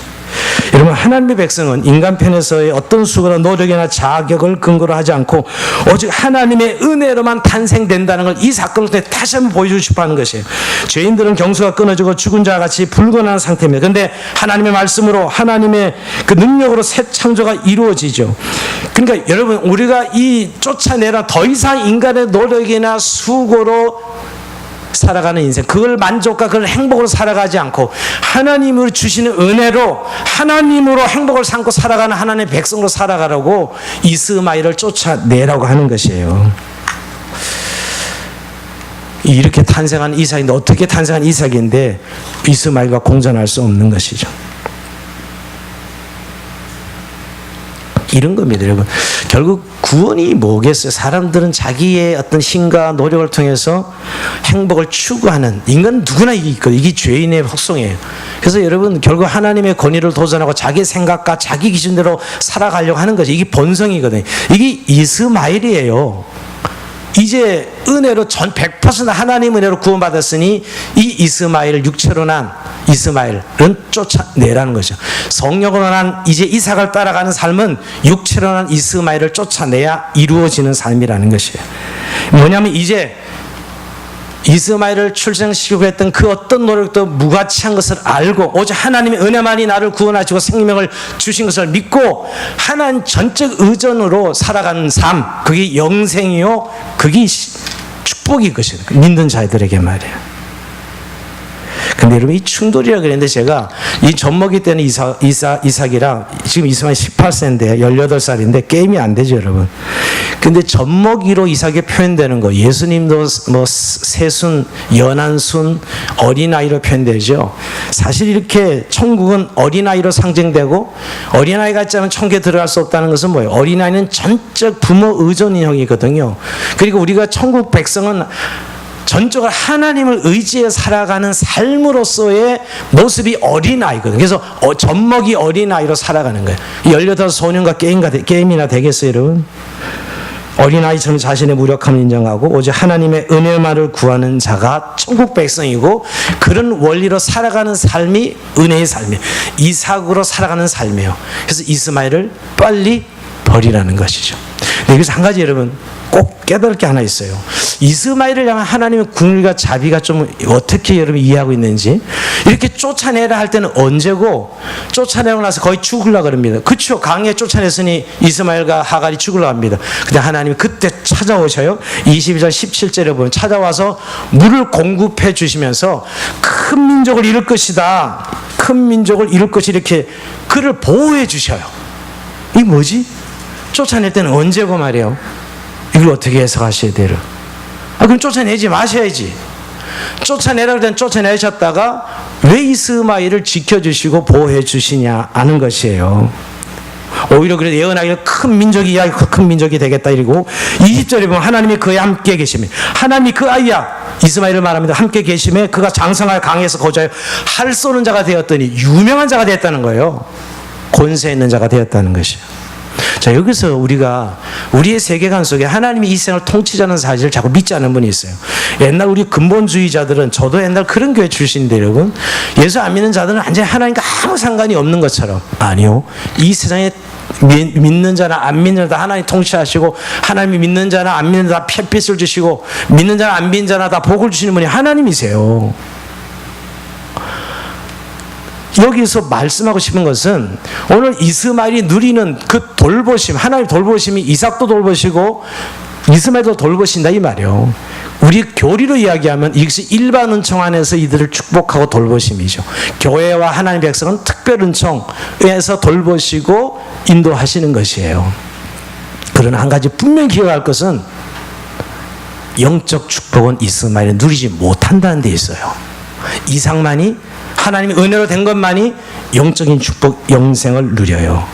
여러분 하나님의 백성은 인간 편에서의 어떤 수고나 노력이나 자격을 근거로 하지 않고 오직 하나님의 은혜로만 탄생된다는 걸 이 사건을 통해 다시 한번 보여주고 싶어하는 것이에요. 죄인들은 경수가 끊어지고 죽은 자와 같이 불건한 상태입니다. 그런데 하나님의 말씀으로 하나님의 그 능력으로 새 창조가 이루어지죠. 그러니까 여러분 우리가 이 쫓아내라 더 이상 인간의 노력이나 수고로 살아가는 인생, 그걸 만족과 그걸 행복으로 살아가지 않고 하나님으로 주시는 은혜로 하나님으로 행복을 삼고 살아가는 하나님의 백성으로 살아가라고 이스마엘을 쫓아내라고 하는 것이에요. 이렇게 탄생한 이삭인데 어떻게 탄생한 이삭인데 이스마엘과 공존할 수 없는 것이죠. 이런 겁니다, 여러분. 결국 구원이 뭐겠어요? 사람들은 자기의 어떤 힘과 노력을 통해서 행복을 추구하는, 인간은 누구나 이게 있거든요. 이게 죄인의 속성이에요. 그래서 여러분 결국 하나님의 권위를 도전하고 자기 생각과 자기 기준대로 살아가려고 하는 거죠. 이게 본성이거든요. 이게 이스마엘이에요. 이제 은혜로 100% 하나님 은혜로 구원받았으니 이 이스마엘을 육체로 난 이스마엘은 쫓아내라는 거죠. 성령으로 난 이제 이삭을 따라가는 삶은 육체로 난 이스마엘을 쫓아내야 이루어지는 삶이라는 것이에요. 뭐냐면 이제 이스마엘을 출생시키고 했던 그 어떤 노력도 무가치한 것을 알고 오직 하나님의 은혜만이 나를 구원하시고 생명을 주신 것을 믿고 하나님 전적 의존으로 살아가는 삶, 그게 영생이요, 그게 축복이 것이에요. 믿는 자들에게 말이에요. 근데 여러분 이 충돌이라 그랬는데 제가 이 젖먹이 때는 이삭이랑 지금 이스마엘 18세인데 18살인데 게임이 안 되죠 여러분. 근데 젖먹이로 이삭이 표현되는 거, 예수님도 뭐 새순, 연한순, 어린아이로 표현되죠. 사실 이렇게 천국은 어린아이로 상징되고 어린아이 같지 않으면 천국에 들어갈 수 없다는 것은 뭐예요? 어린아이는 전적 부모 의존인형이거든요. 그리고 우리가 천국 백성은 전적으로 하나님을 의지해 살아가는 삶으로서의 모습이 어린아이거든요. 그래서 젖먹이 어린아이로 살아가는 거예요. 18 소년과 게임이나 되겠어요 여러분? 어린아이처럼 자신의 무력함을 인정하고 오직 하나님의 은혜만을 구하는 자가 천국 백성이고 그런 원리로 살아가는 삶이 은혜의 삶이에요. 이삭으로 살아가는 삶이에요. 그래서 이스마엘을 빨리 버리라는 것이죠. 네, 여기서 한 가지 여러분 꼭 깨달을 게 하나 있어요. 이스마엘을 향한 하나님의 궁율과 자비가 좀 어떻게 여러분 이해하고 있는지. 이렇게 쫓아내라 할 때는 언제고 쫓아내고 나서 거의 죽으려고 그럽니다. 그렇죠. 강에 쫓아냈으니 이스마엘과 하갈이 죽으려고 합니다. 근데 하나님이 그때 찾아오셔요. 22절 17절에 보면 찾아와서 물을 공급해 주시면서 큰 민족을 이룰 것이다. 큰 민족을 이룰 것이 이렇게 그를 보호해 주셔요. 이게 뭐지? 쫓아낼 때는 언제고 말이에요. 이걸 어떻게 해석하셔야 돼요? 그럼 쫓아내지 마셔야지. 쫓아내라고 할 때는 쫓아내셨다가 왜 이스마엘을 지켜주시고 보호해 주시냐 아는 것이에요. 오히려 그래도 예언하기를 큰 민족이 되겠다 이러고 20절에 보면 하나님이 그에 함께 계시며 하나님이 그 아이야 이스마엘을 말합니다. 함께 계시며 그가 장성하여 강에서 거주하여 활 쏘는 자가 되었더니 유명한 자가 되었다는 거예요. 권세 있는 자가 되었다는 것이에요. 자, 여기서 우리가 우리의 세계관 속에 하나님이 이 세상을 통치자는 사실을 자꾸 믿지 않는 분이 있어요. 옛날 우리 근본주의자들은, 저도 옛날 그런 교회 출신인데 여러분, 예수 안 믿는 자들은 완전히 하나님과 아무 상관이 없는 것처럼, 아니요, 이 세상에 믿는 자나 안 믿는 자 다 하나님 통치하시고 하나님이 믿는 자나 안 믿는 자 다 햇빛을 주시고 믿는 자나 안 믿는 자나 다 복을 주시는 분이 하나님이세요. 여기서 말씀하고 싶은 것은 오늘 이스마엘이 누리는 그 돌보심, 하나님 돌보심이 이삭도 돌보시고 이스마엘도 돌보신다 이 말이에요. 우리 교리로 이야기하면 이것이 일반 은총 안에서 이들을 축복하고 돌보심이죠. 교회와 하나님 백성은 특별 은총에서 돌보시고 인도하시는 것이에요. 그러나 한 가지 분명히 기억할 것은 영적 축복은 이스마엘이 누리지 못한다는 데 있어요. 이삭만이 하나님의 은혜로 된 것만이 영적인 축복, 영생을 누려요.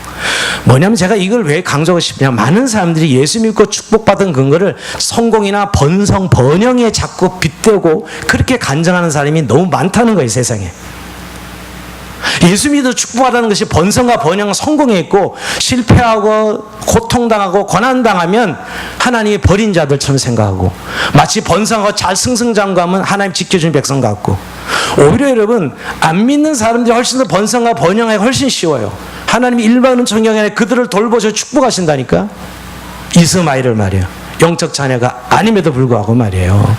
뭐냐면 제가 이걸 왜 강조하고 싶냐, 많은 사람들이 예수 믿고 축복받은 근거를 성공이나 번성, 번영에 자꾸 빗대고 그렇게 간증하는 사람이 너무 많다는 거예요, 세상에. 예수 믿어 축복받는 것이 번성과 번영, 성공에 있고 실패하고 고통당하고 고난당하면 하나님이 버린 자들처럼 생각하고 마치 번성하고 잘 승승장구하면 하나님 지켜주는 백성 같고, 오히려 여러분 안 믿는 사람들이 훨씬 더 번성과 번영하기 훨씬 쉬워요. 하나님이 일반 은총경 안에 그들을 돌보셔 축복하신다니까. 이스마엘을 말이에요. 영적 자녀가 아님에도 불구하고 말이에요.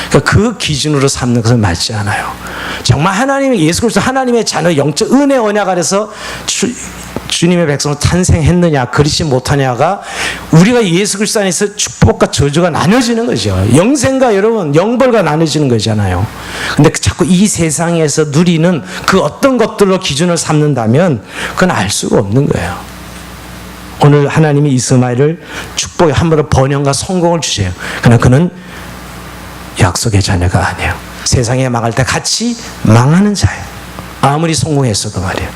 그러니까 그 기준으로 삼는 것은 맞지 않아요. 정말 하나님의 예수 그리스도 하나님의 자녀 영적 은혜 언약 아래서 주님의 백성으로 탄생했느냐 그렇지 못하냐가 우리가 예수 그리스도 안에서 축복과 저주가 나눠지는 거죠. 영생과 여러분 영벌과 나눠지는 거잖아요. 근데 자꾸 이 세상에서 누리는 그 어떤 것들로 기준을 삼는다면 그건 알 수가 없는 거예요. 오늘 하나님이 이스마엘을 축복의 한 번으로 번영과 성공을 주세요. 그러나 그는 약속의 자녀가 아니에요. 세상에 망할 때 같이 망하는 자예요. 아무리 성공했어도 말이에요.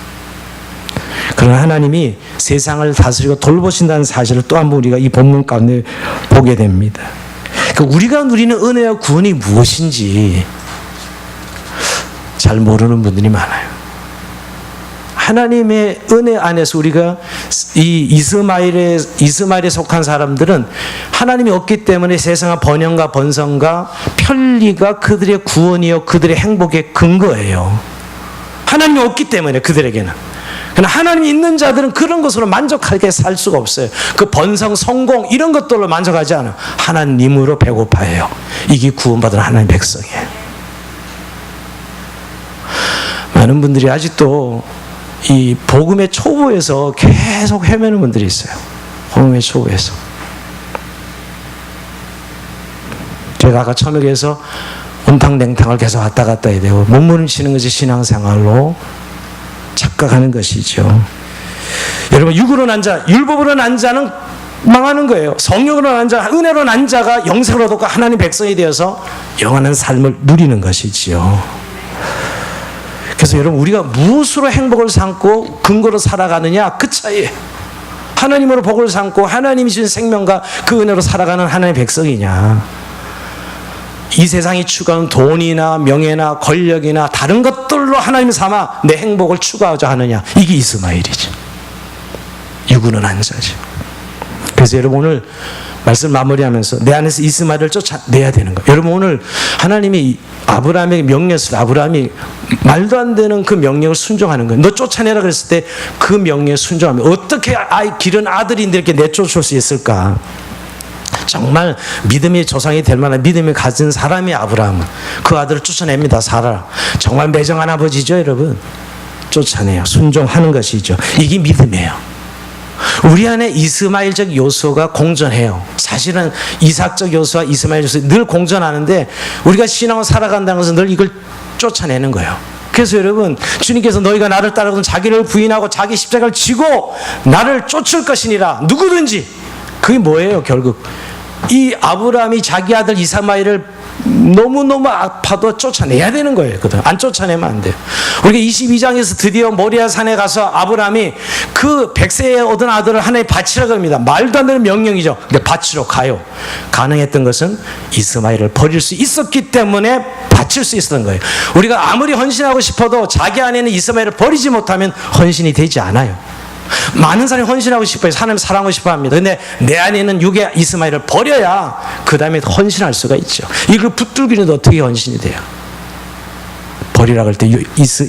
그러나 하나님이 세상을 다스리고 돌보신다는 사실을 또 한 번 우리가 이 본문 가운데 보게 됩니다. 그러니까 우리가 누리는 은혜와 구원이 무엇인지 잘 모르는 분들이 많아요. 하나님의 은혜 안에서 우리가 이 이스마엘에 속한 사람들은 하나님이 없기 때문에 세상의 번영과 번성과 편리가 그들의 구원이요 그들의 행복의 근거예요. 하나님이 없기 때문에 그들에게는. 그러나 하나님이 있는 자들은 그런 것으로 만족하게 살 수가 없어요. 그 번성, 성공 이런 것들로 만족하지 않아요. 하나님으로 배고파해요. 이게 구원받은 하나님의 백성이에요. 많은 분들이 아직도 이 복음의 초보에서 계속 헤매는 분들이 있어요. 복음의 초보에서. 제가 아까 처음에서 온탕냉탕을 계속 왔다 갔다 해야 되고 몸부림치는 것이 신앙생활로 착각하는 것이죠. 여러분, 육으로 난 자, 율법으로 난 자는 망하는 거예요. 성령으로 난 자, 은혜로 난 자가 영생을 얻고 하나님 백성이 되어서 영원한 삶을 누리는 것이지요. 그래서 여러분, 우리가 무엇으로 행복을 삼고 근거로 살아가느냐, 그 차이에 하나님으로 복을 삼고 하나님이 주신 생명과 그 은혜로 살아가는 하나님의 백성이냐, 이 세상이 추구하는 돈이나 명예나 권력이나 다른 것들로 하나님 삼아 내 행복을 추구하자 하느냐, 이게 이스마엘이죠. 육으로 난 자죠. 그래서 여러분, 오늘 말씀 마무리하면서 내 안에서 이스마엘을 쫓아내야 되는 거예요. 여러분, 오늘 하나님이 아브라함에게 명령했을 때 아브라함이 말도 안 되는 그 명령을 순종하는 거예요. 너 쫓아내라 그랬을 때 그 명령에 순종하면 어떻게 기른 아들인데 이렇게 내쫓을 수 있을까? 정말 믿음의 조상이 될 만한 믿음을 가진 사람이 아브라함은 그 아들을 쫓아냅니다. 사라. 정말 매정한 아버지죠, 여러분. 쫓아내요. 순종하는 것이죠. 이게 믿음이에요. 우리 안에 이스마엘적 요소가 공존해요. 사실은 이삭적 요소와 이스마엘 요소 늘 공존하는데 우리가 신앙을 살아간다는 것은 늘 이걸 쫓아내는 거예요. 그래서 여러분, 주님께서 너희가 나를 따르거든 자기를 부인하고 자기 십자가를 지고 나를 쫓을 것이니라. 누구든지. 그게 뭐예요? 결국 이 아브라함이 자기 아들 이스마엘을 너무너무 아파도 쫓아내야 되는 거예요. 안 쫓아내면 안 돼요. 우리가 22장에서 드디어 모리아 산에 가서 아브라함이 그 100세에 얻은 아들을 하나님께 바치라고 합니다. 말도 안 되는 명령이죠. 근데 바치러 가요. 가능했던 것은 이스마엘을 버릴 수 있었기 때문에 바칠 수 있었던 거예요. 우리가 아무리 헌신하고 싶어도 자기 안에는 이스마엘을 버리지 못하면 헌신이 되지 않아요. 많은 사람이 헌신하고 싶어요. 하나님 사랑하고 싶어 합니다. 근데 내 안에는 육의 이스마엘을 버려야 그 다음에 헌신할 수가 있죠. 이걸 붙들기는 어떻게 헌신이 돼요? 버리라고 할 때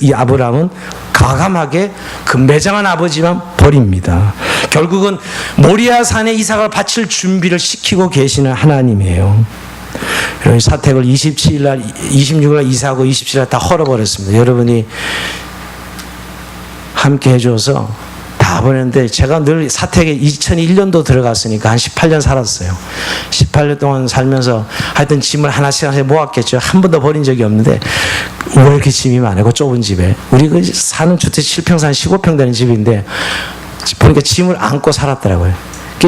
이 아브라함은 과감하게 그 매장한 아버지만 버립니다. 결국은 모리아 산에 이삭을 바칠 준비를 시키고 계시는 하나님이에요. 사택을 27일, 26일 이삭하고 27일 다 헐어버렸습니다. 여러분이 함께 해줘서 다 보냈는데 제가 늘 사택에 2001년도 들어갔으니까 한 18년 살았어요. 18년 동안 살면서 하여튼 짐을 하나씩 모았겠죠. 한 번도 버린 적이 없는데 왜 이렇게 짐이 많아요? 좁은 집에. 우리 그 사는 주택 7평, 15평 되는 집인데 보니까 짐을 안고 살았더라고요.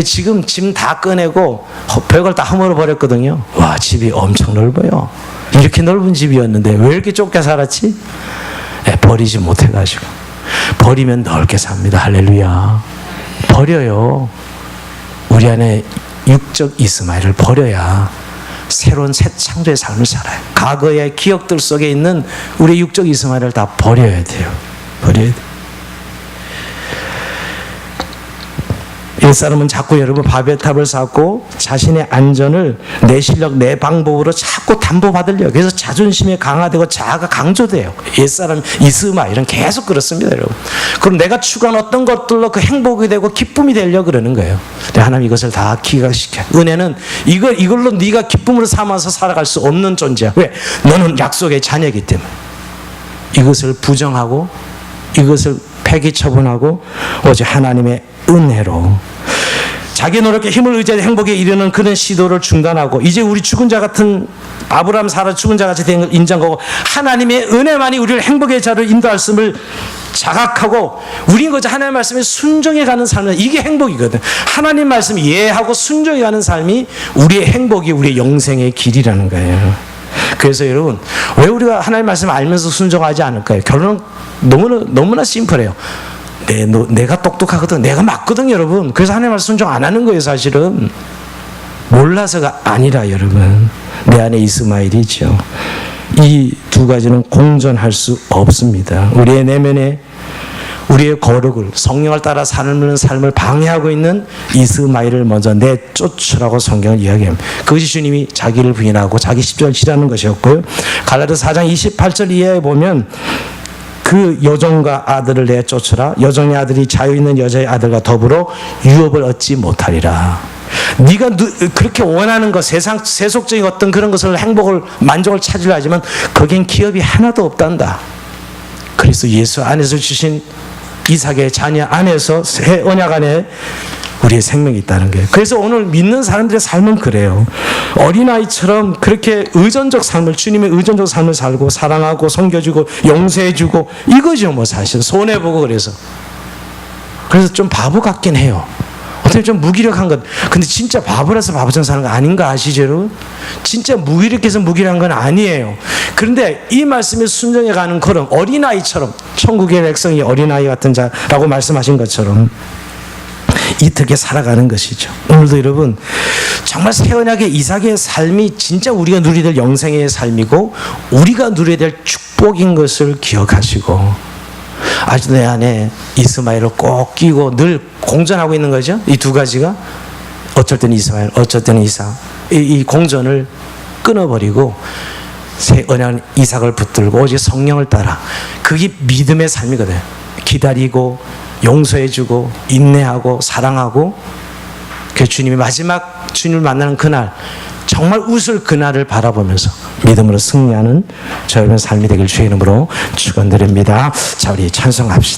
지금 짐 다 꺼내고 벽을 다 허물어 버렸거든요. 와, 집이 엄청 넓어요. 이렇게 넓은 집이었는데 왜 이렇게 좁게 살았지? 버리지 못해가지고. 버리면 넓게 삽니다. 할렐루야. 버려요. 우리 안에 육적 이스마엘을 버려야 새로운 새 창조의 삶을 살아요. 과거의 기억들 속에 있는 우리 육적 이스마엘을 다 버려야 돼요. 버려야 돼요. 옛사람은 자꾸 여러분 바벨탑을 쌓고 자신의 안전을 내 실력, 내 방법으로 자꾸 담보받으려고. 그래서 자존심이 강화되고 자아가 강조돼요. 옛사람 이스마엘은 계속 그렇습니다, 여러분. 그럼 내가 추구한 어떤 것들로 그 행복이 되고 기쁨이 되려고 그러는 거예요. 근데 하나님 이것을 다 기각시켜요. 은혜는 이걸로 네가 기쁨으로 삼아서 살아갈 수 없는 존재야. 왜? 너는 약속의 자녀이기 때문에. 이것을 부정하고 이것을 폐기 처분하고 오직 하나님의 은혜로 자기 노력에 힘을 의지해 행복에 이르는 그런 시도를 중단하고 이제 우리 죽은 자 같은 아브라함 사라 죽은 자 같이 된 걸 인정하고 하나님의 은혜만이 우리를 행복의 자로 인도할음을 자각하고 우린 거저 하나님의 말씀에 순종해 가는 삶은 이게 행복이거든. 하나님 말씀 이해하고 순종해 가는 삶이 우리의 행복이 우리의 영생의 길이라는 거예요. 그래서 여러분, 왜 우리가 하나님 말씀을 알면서 순종하지 않을까요? 결론은 너무나 심플해요. 내가 똑똑하거든. 내가 맞거든, 여러분. 그래서 하나님 말씀 순종 안 하는 거예요, 사실은. 몰라서가 아니라, 여러분. 내 안에 이스마엘이죠. 이 두 가지는 공존할 수 없습니다. 우리의 내면에 우리의 거룩을 성령을 따라 사는 삶을 방해하고 있는 이스마엘을 먼저 내쫓으라고 성경을 이야기합니다. 그것이 주님이 자기를 부인하고 자기 십자가를 지라는 것이었고요. 갈라디아서 4장 28절 이하에 보면 그 여종과 아들을 내쫓으라. 여종의 아들이 자유 있는 여자의 아들과 더불어 유업을 얻지 못하리라. 네가 그렇게 원하는 것, 세속적인 어떤 그런 것을 행복을 만족을 찾으려 하지만 거긴 기업이 하나도 없단다. 그래서 예수 안에서 주신 이삭의 자녀 안에서 새 언약 안에 우리의 생명이 있다는 거예요. 그래서 오늘 믿는 사람들의 삶은 그래요. 어린아이처럼 그렇게 의존적 삶을, 주님의 의존적 삶을 살고 사랑하고 섬겨주고 용서해주고 이거죠 뭐 사실. 손해보고 그래서 좀 바보 같긴 해요. 어떻게 좀 무기력한 것. 근데 진짜 바보라서 바보처럼 사는 거 아닌가 아시죠 여러분? 진짜 무기력해서 무기력한 건 아니에요. 그런데 이 말씀에 순종해 가는 걸음, 어린아이처럼 천국의 백성이 어린아이 같은 자라고 말씀하신 것처럼 이렇게 살아가는 것이죠. 오늘도 여러분 정말 새 언약의 이삭의 삶이 진짜 우리가 누려야 될 영생의 삶이고 우리가 누려야 될 축복인 것을 기억하시고 아직도 내 안에 이스마엘을 꼭 끼고 늘 공존하고 있는 거죠. 이 두 가지가 어쩔 때는 이스마엘, 어쩔 때는 이삭. 이 공존을 끊어버리고 새 언약 이삭을 붙들고 오직 성령을 따라. 그게 믿음의 삶이거든요. 기다리고 용서해주고 인내하고 사랑하고 그 주님이 마지막 주님을 만나는 그날 정말 웃을 그날을 바라보면서 믿음으로 승리하는 저 여러분의 삶이 되길 주의 이름으로 축원드립니다. 자, 우리 찬송합시다.